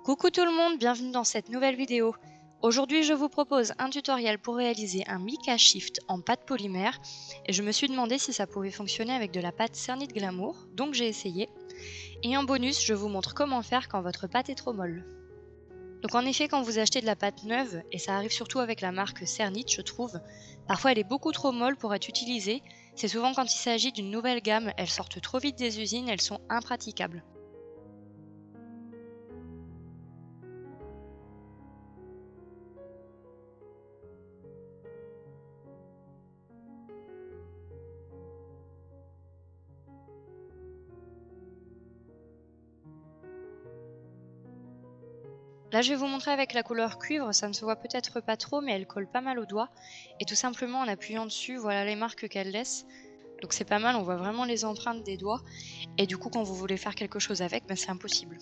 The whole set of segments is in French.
Coucou tout le monde, bienvenue dans cette nouvelle vidéo. Aujourd'hui je vous propose un tutoriel pour réaliser un Mica Shift en pâte polymère et je me suis demandé si ça pouvait fonctionner avec de la pâte Cernit Glamour, donc j'ai essayé. Et en bonus je vous montre comment faire quand votre pâte est trop molle. Donc en effet quand vous achetez de la pâte neuve, et ça arrive surtout avec la marque Cernit je trouve, parfois elle est beaucoup trop molle pour être utilisée, c'est souvent quand il s'agit d'une nouvelle gamme, elles sortent trop vite des usines, elles sont impraticables. Là je vais vous montrer avec la couleur cuivre, ça ne se voit peut-être pas trop mais elle colle pas mal au doigt et tout simplement en appuyant dessus, voilà les marques qu'elle laisse. Donc c'est pas mal, on voit vraiment les empreintes des doigts et du coup quand vous voulez faire quelque chose avec, c'est impossible.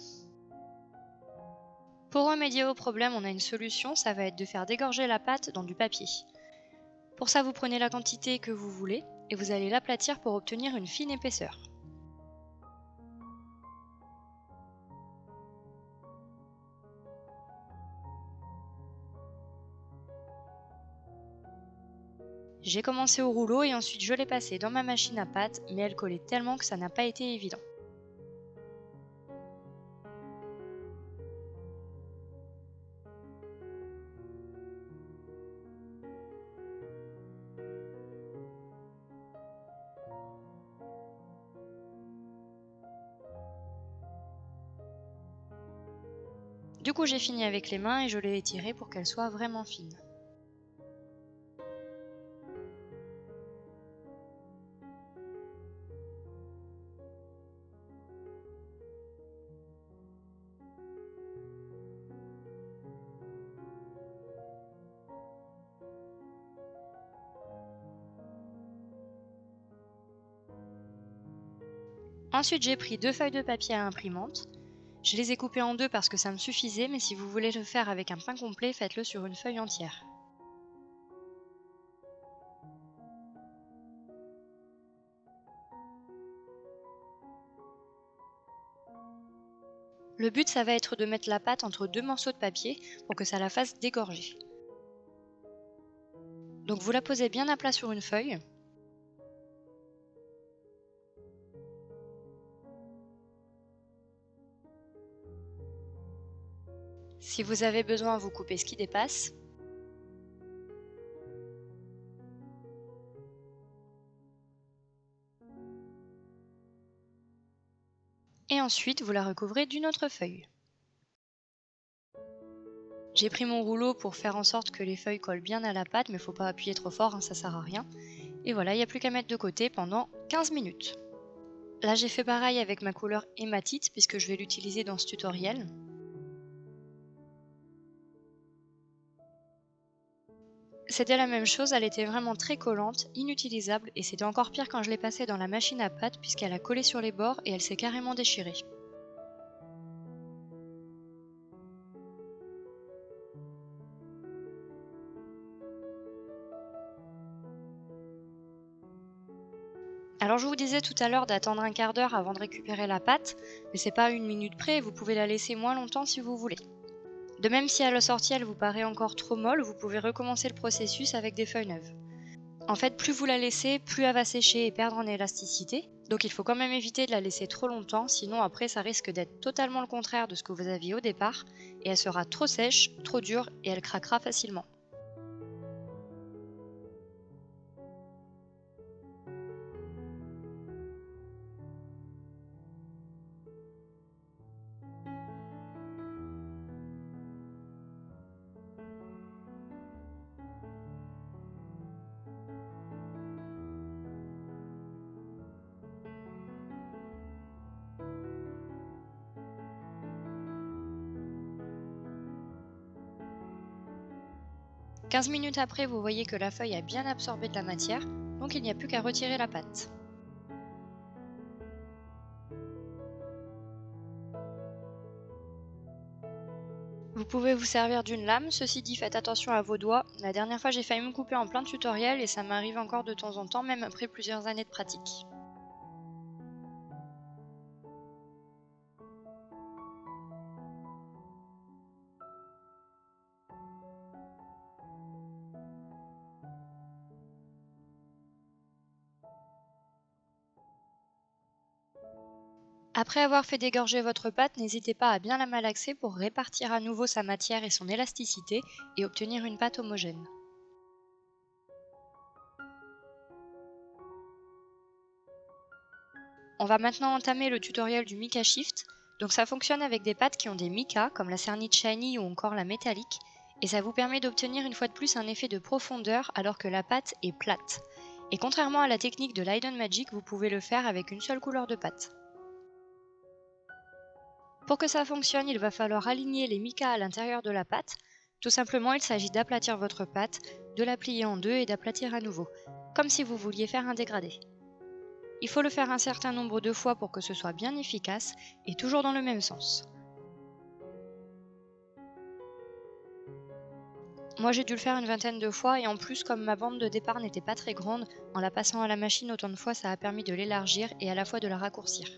Pour remédier au problème, on a une solution, ça va être de faire dégorger la pâte dans du papier. Pour ça vous prenez la quantité que vous voulez et vous allez l'aplatir pour obtenir une fine épaisseur. J'ai commencé au rouleau et ensuite je l'ai passé dans ma machine à pâte, mais elle collait tellement que ça n'a pas été évident. Du coup j'ai fini avec les mains et je l'ai étirée pour qu'elle soit vraiment fine. Ensuite j'ai pris 2 feuilles de papier à imprimante. Je les ai coupées en deux parce que ça me suffisait, mais si vous voulez le faire avec un pain complet, faites-le sur une feuille entière. Le but ça va être de mettre la pâte entre deux morceaux de papier pour que ça la fasse dégorger. Donc vous la posez bien à plat sur une feuille. Si vous avez besoin, vous coupez ce qui dépasse. Et ensuite, vous la recouvrez d'une autre feuille. J'ai pris mon rouleau pour faire en sorte que les feuilles collent bien à la pâte, mais il ne faut pas appuyer trop fort, ça sert à rien. Et voilà, il n'y a plus qu'à mettre de côté pendant 15 minutes. Là j'ai fait pareil avec ma couleur hématite puisque je vais l'utiliser dans ce tutoriel. C'était la même chose, elle était vraiment très collante, inutilisable et c'était encore pire quand je l'ai passée dans la machine à pâte puisqu'elle a collé sur les bords et elle s'est carrément déchirée. Alors je vous disais tout à l'heure d'attendre un quart d'heure avant de récupérer la pâte, mais c'est pas une minute près, vous pouvez la laisser moins longtemps si vous voulez. De même si à la sortie elle vous paraît encore trop molle, vous pouvez recommencer le processus avec des feuilles neuves. En fait, plus vous la laissez, plus elle va sécher et perdre en élasticité. Donc il faut quand même éviter de la laisser trop longtemps, sinon après ça risque d'être totalement le contraire de ce que vous aviez au départ, et elle sera trop sèche, trop dure, et elle craquera facilement. « 15 minutes après, vous voyez que la feuille a bien absorbé de la matière, donc il n'y a plus qu'à retirer la pâte. Vous pouvez vous servir d'une lame, ceci dit faites attention à vos doigts. La dernière fois j'ai failli me couper en plein tutoriel et ça m'arrive encore de temps en temps, même après plusieurs années de pratique. Après avoir fait dégorger votre pâte, n'hésitez pas à bien la malaxer pour répartir à nouveau sa matière et son élasticité et obtenir une pâte homogène. On va maintenant entamer le tutoriel du Mica Shift. Donc ça fonctionne avec des pâtes qui ont des micas, comme la Cernite Shiny ou encore la métallique, et ça vous permet d'obtenir une fois de plus un effet de profondeur alors que la pâte est plate. Et contrairement à la technique de Light on Magic, vous pouvez le faire avec une seule couleur de pâte. Pour que ça fonctionne, il va falloir aligner les micas à l'intérieur de la pâte. Tout simplement, il s'agit d'aplatir votre pâte, de la plier en deux et d'aplatir à nouveau, comme si vous vouliez faire un dégradé. Il faut le faire un certain nombre de fois pour que ce soit bien efficace et toujours dans le même sens. Moi j'ai dû le faire une vingtaine de fois et en plus comme ma bande de départ n'était pas très grande, en la passant à la machine autant de fois ça a permis de l'élargir et à la fois de la raccourcir.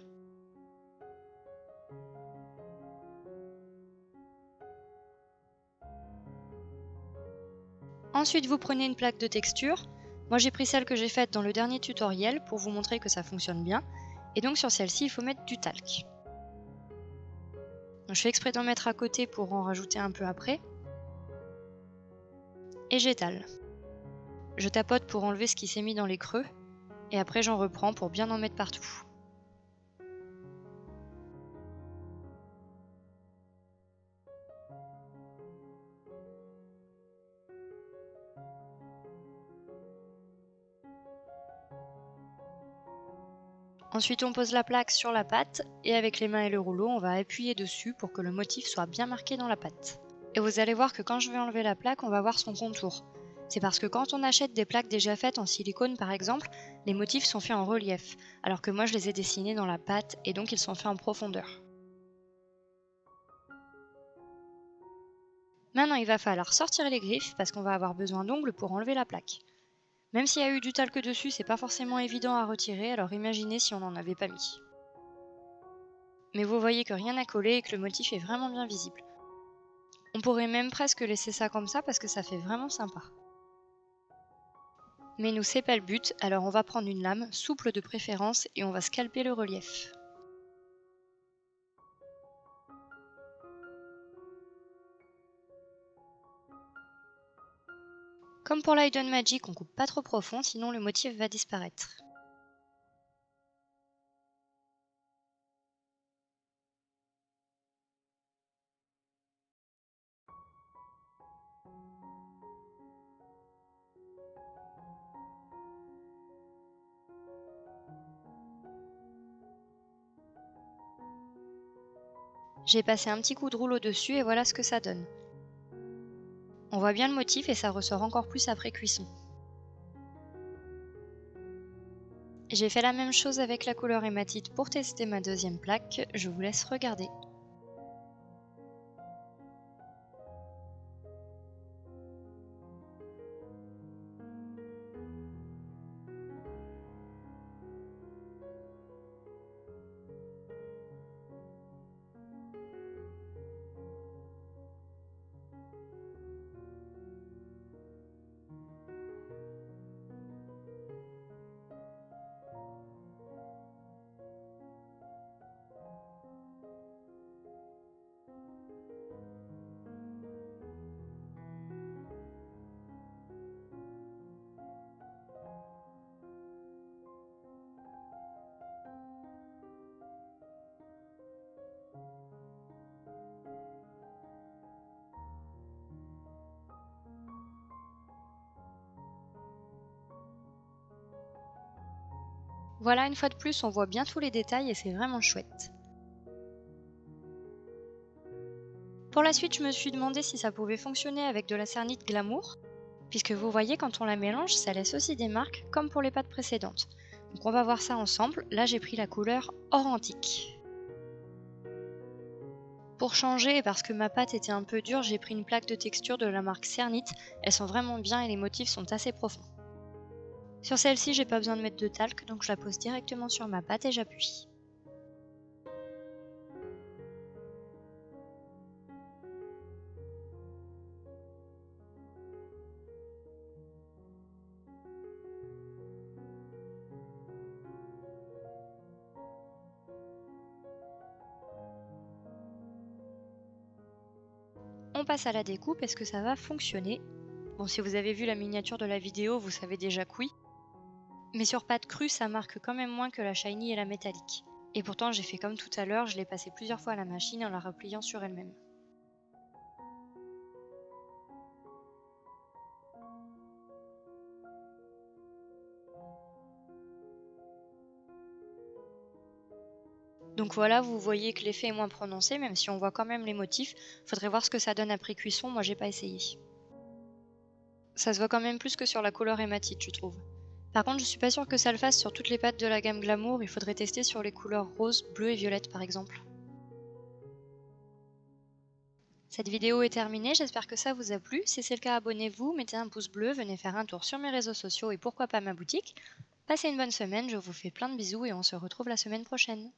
Ensuite vous prenez une plaque de texture. Moi j'ai pris celle que j'ai faite dans le dernier tutoriel pour vous montrer que ça fonctionne bien. Et donc sur celle-ci il faut mettre du talc. Je fais exprès d'en mettre à côté pour en rajouter un peu après. Et j'étale. Je tapote pour enlever ce qui s'est mis dans les creux. Et après j'en reprends pour bien en mettre partout. Ensuite on pose la plaque sur la pâte et avec les mains et le rouleau on va appuyer dessus pour que le motif soit bien marqué dans la pâte. Et vous allez voir que quand je vais enlever la plaque on va voir son contour. C'est parce que quand on achète des plaques déjà faites en silicone par exemple, les motifs sont faits en relief, alors que moi je les ai dessinés dans la pâte et donc ils sont faits en profondeur. Maintenant il va falloir sortir les griffes parce qu'on va avoir besoin d'ongles pour enlever la plaque. Même s'il y a eu du talc dessus, c'est pas forcément évident à retirer, alors imaginez si on n'en avait pas mis. Mais vous voyez que rien n'a collé et que le motif est vraiment bien visible. On pourrait même presque laisser ça comme ça parce que ça fait vraiment sympa. Mais nous c'est pas le but, alors on va prendre une lame, souple de préférence, et on va scalper le relief. Comme pour Light on Magic, on coupe pas trop profond, sinon le motif va disparaître. J'ai passé un petit coup de rouleau dessus et voilà ce que ça donne. On voit bien le motif et ça ressort encore plus après cuisson. J'ai fait la même chose avec la couleur hématite pour tester ma deuxième plaque, je vous laisse regarder. Voilà, une fois de plus, on voit bien tous les détails et c'est vraiment chouette. Pour la suite, je me suis demandé si ça pouvait fonctionner avec de la Cernite Glamour, puisque vous voyez quand on la mélange, ça laisse aussi des marques comme pour les pâtes précédentes. Donc on va voir ça ensemble, là j'ai pris la couleur Or Antique. Pour changer, et parce que ma pâte était un peu dure, j'ai pris une plaque de texture de la marque Cernite, elles sont vraiment bien et les motifs sont assez profonds. Sur celle-ci, j'ai pas besoin de mettre de talc, donc je la pose directement sur ma pâte et j'appuie. passe à la découpe, est-ce que ça va fonctionner? Bon, si vous avez vu la miniature de la vidéo, vous savez déjà que oui. Mais sur pâte crue, ça marque quand même moins que la shiny et la métallique. Et pourtant, j'ai fait comme tout à l'heure, je l'ai passée plusieurs fois à la machine en la repliant sur elle-même. Donc voilà, vous voyez que l'effet est moins prononcé, même si on voit quand même les motifs. Faudrait voir ce que ça donne après cuisson, moi j'ai pas essayé. Ça se voit quand même plus que sur la couleur hématite, je trouve. Par contre, je suis pas sûre que ça le fasse sur toutes les pâtes de la gamme Glamour, il faudrait tester sur les couleurs rose, bleu et violette par exemple. Cette vidéo est terminée, j'espère que ça vous a plu. Si c'est le cas, abonnez-vous, mettez un pouce bleu, venez faire un tour sur mes réseaux sociaux et pourquoi pas ma boutique. Passez une bonne semaine, je vous fais plein de bisous et on se retrouve la semaine prochaine.